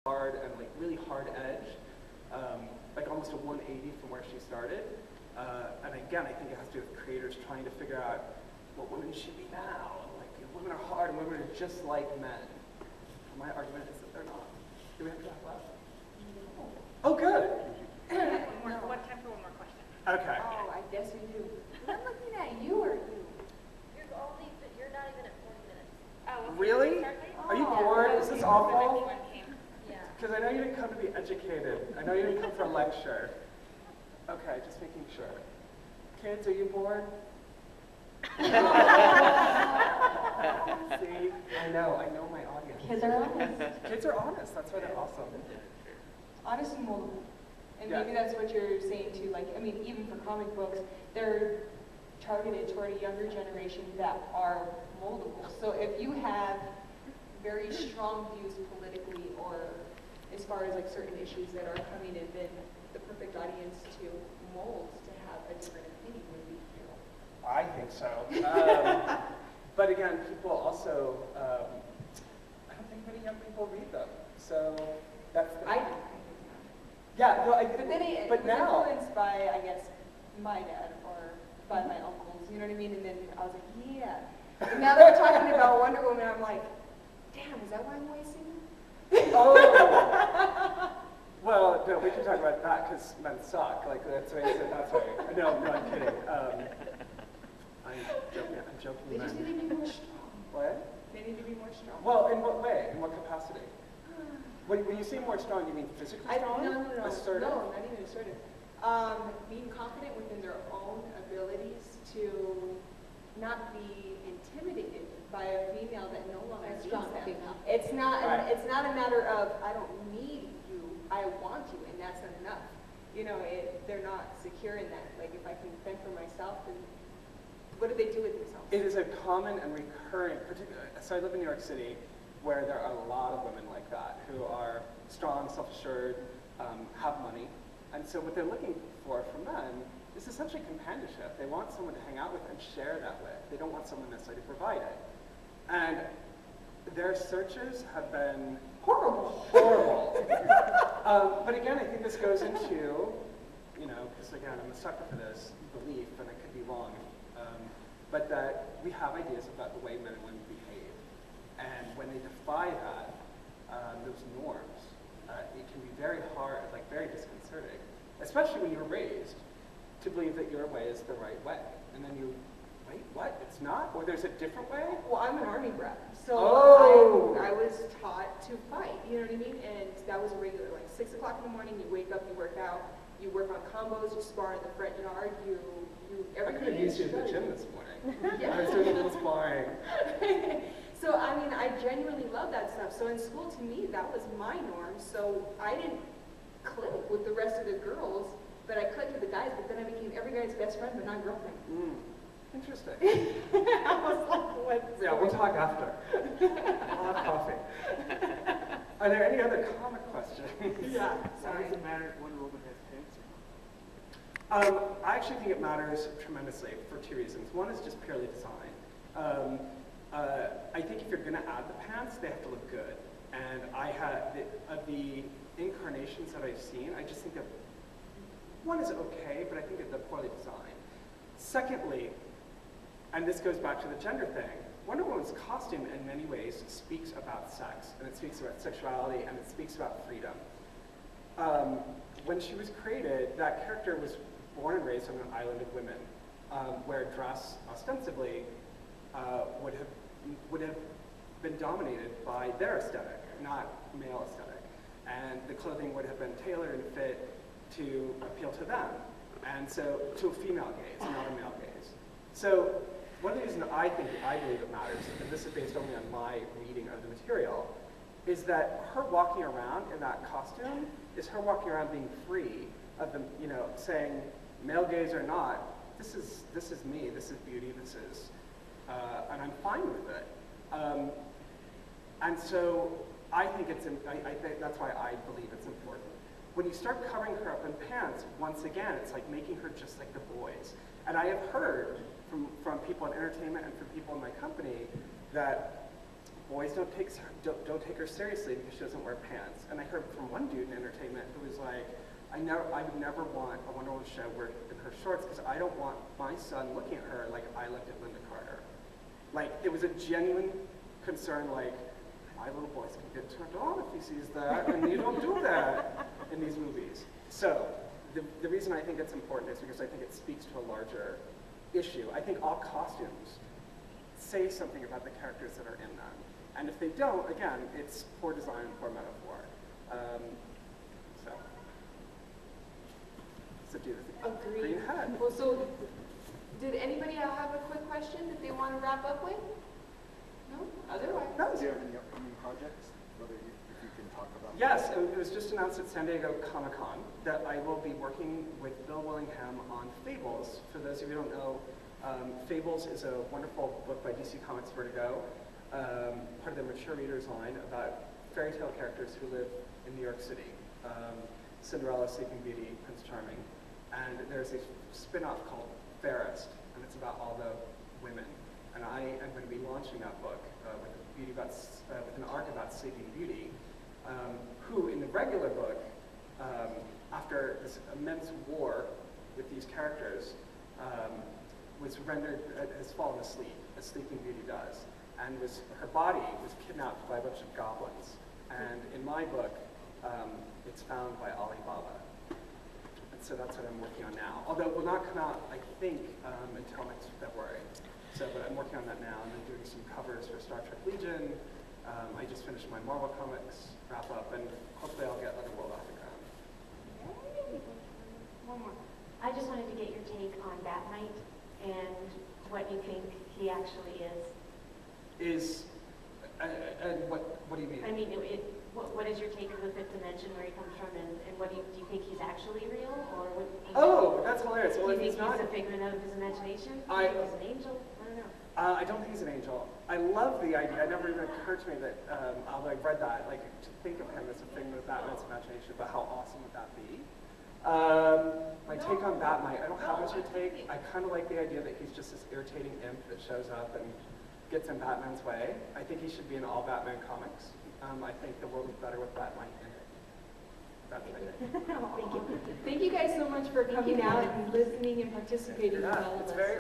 hard and like really hard edge, like almost a 180 from where she started. And again, I think it has to do with creators trying to figure out what women should be now. Like, women are hard and women are just like men. And my argument is that they're not. Do we have that left? Oh, good. One time for one more question. Okay. Oh, I guess we do. I'm looking at you or you? You're not even at 40 minutes. Oh, okay. Really? Are you bored? Is this awful? Yeah. Because I know you didn't come to be educated. I know you didn't come for a lecture. Okay, just making sure. Kids, are you bored? See, I know my audience. Kids are honest. Kids are honest, that's why they're awesome. Honest and moldable. And Yeah. maybe that's what you're saying too. Like, I mean, even for comic books, they're targeted toward a younger generation that are moldable. So if you have very strong views politically or as far as like certain issues that are coming in, then the perfect audience to mold to have a different opinion would be you. I think so. But again, people also, I don't think many young people read them. So that's the I do. Yeah, no, But then it was now, influenced by, I guess, my dad or by my uncles, you know what I mean? And then I was like, yeah. And now that we're talking about Wonder Woman, I'm like, damn, is that why I'm wasting it? oh. Well, no, we can talk about that because men suck. Like, that's why I said that's why. No, I'm kidding. I'm joking. They just need to be more strong. What? They need to be more strong. Well, in what way? In what capacity? When you say more strong, you mean physically strong? No. Assertive? No, not even assertive. Being confident within their own abilities to not be intimidated by a female that no longer needs them. It's not. Right. It's not a matter of I don't need you, I want you, and that's enough. You know, they're not secure in that. Like if I can fend for myself, then what do they do with themselves? It is a common and recurrent, particularly. So I live in New York City, where there are a lot of women like that who are strong, self-assured, have money, and so what they're looking for from men is essentially companionship. They want someone to hang out with and share that with. They don't want someone necessarily to provide it. And their searches have been horrible. But again, I think this goes into, because again, I'm a sucker for this belief, and I could be wrong, but that we have ideas about the way men and women behave. And when they defy that, those norms, it can be very hard, like very disconcerting, especially when you're raised to believe that your way is the right way. And then you, wait, what? It's not? Or there's a different way? Well, I'm an Army brat, so I was taught to fight, you know what I mean? And that was a regular, like 6 o'clock in the morning, you wake up, you work out, you work on combos, you spar in the front yard, I could have used you at the gym this morning. Yeah. I was doing a little sparring. So, I mean, I genuinely love that stuff. So in school, to me, that was my norm. So I didn't click with the rest of the girls, but I clicked with the guys, but then I became every guy's best friend, but not girlfriend. Interesting. I was like, what? Yeah, we'll talk after. I'll have coffee. Are there any other comic questions? Yeah. Why Sorry. does it matter if Wonder Woman has pants I actually think it matters tremendously for two reasons. One is just purely design. I think if you're going to add the pants, they have to look good. And of the incarnations that I've seen, I just think that one is okay, but I think that they're poorly designed. Secondly, and this goes back to the gender thing, Wonder Woman's costume in many ways speaks about sex, and it speaks about sexuality, and it speaks about freedom. When she was created, that character was born and raised on an island of women, where dress ostensibly would have been dominated by their aesthetic, not male aesthetic. And the clothing would have been tailored and fit to appeal to them, and so to a female gaze, not a male gaze. So one of the reasons I believe it matters, and this is based only on my reading of the material, is that her walking around in that costume is her walking around being free of the, saying, male gaze or not, this is me, this is beauty, this is, and I'm fine with it. And so I think I think that's why I believe it's important. When you start covering her up in pants, once again, it's like making her just like the boys. And I have heard from people in entertainment and from people in my company that boys don't take her seriously because she doesn't wear pants. And I heard from one dude in entertainment who was like, I would never want a Wonder Woman show where in her shorts because I don't want my son looking at her like I looked at Linda Carter. Like, it was a genuine concern, like, my little boys can get turned on if he sees that, and you don't do that in these movies. So, the reason I think it's important is because I think it speaks to a larger issue. I think all costumes say something about the characters that are in them. And if they don't, again, it's poor design, poor metaphor. So do the Agreed. green hat. Well, so, did anybody have a quick question that they want to wrap up with? No? Otherwise? No, Do you have any upcoming projects? If you can talk about yes, it was just announced at San Diego Comic-Con that I will be working with Bill Willingham on Fables. For those of you who don't know, Fables is a wonderful book by DC Comics Vertigo, part of their mature readers line about fairy tale characters who live in New York City. Cinderella, Sleeping Beauty, Prince Charming. And there's a spin-off called Fairest, and it's about all the women. And I am going to be launching that book with an arc about Sleeping Beauty, who in the regular book, after this immense war with these characters, has fallen asleep, as Sleeping Beauty does. And her body was kidnapped by a bunch of goblins. And in my book, it's found by Alibaba. And so that's what I'm working on now. Although it will not come out, I think, until next February. So, but I'm working on that now, and I'm doing some covers for Star Trek Legion. I just finished my Marvel Comics wrap up, and hopefully I'll get Otherworld off the ground. One more. I just wanted to get your take on Bat Knight and what you think he actually is. And what do you mean? I mean, what is your take of the fifth dimension, where he comes from, and what do you think he's actually real, or what? Oh, that's hilarious. Well, do you if think he's not, he's a figment of his imagination? Do you think he's an angel? I don't know. I don't think he's an angel. I love the idea. It never even occurred to me that, although I've read that, like, to think of him as a figment of Batman's imagination, but how awesome would that be? My take on Batman, I don't have much of a take. I kind of like the idea that he's just this irritating imp that shows up and gets in Batman's way. I think he should be in all Batman comics. I think the world is better with Batman in it. That's my take. Thank you. Thank you guys so much for coming out and listening and participating with all of It's us. very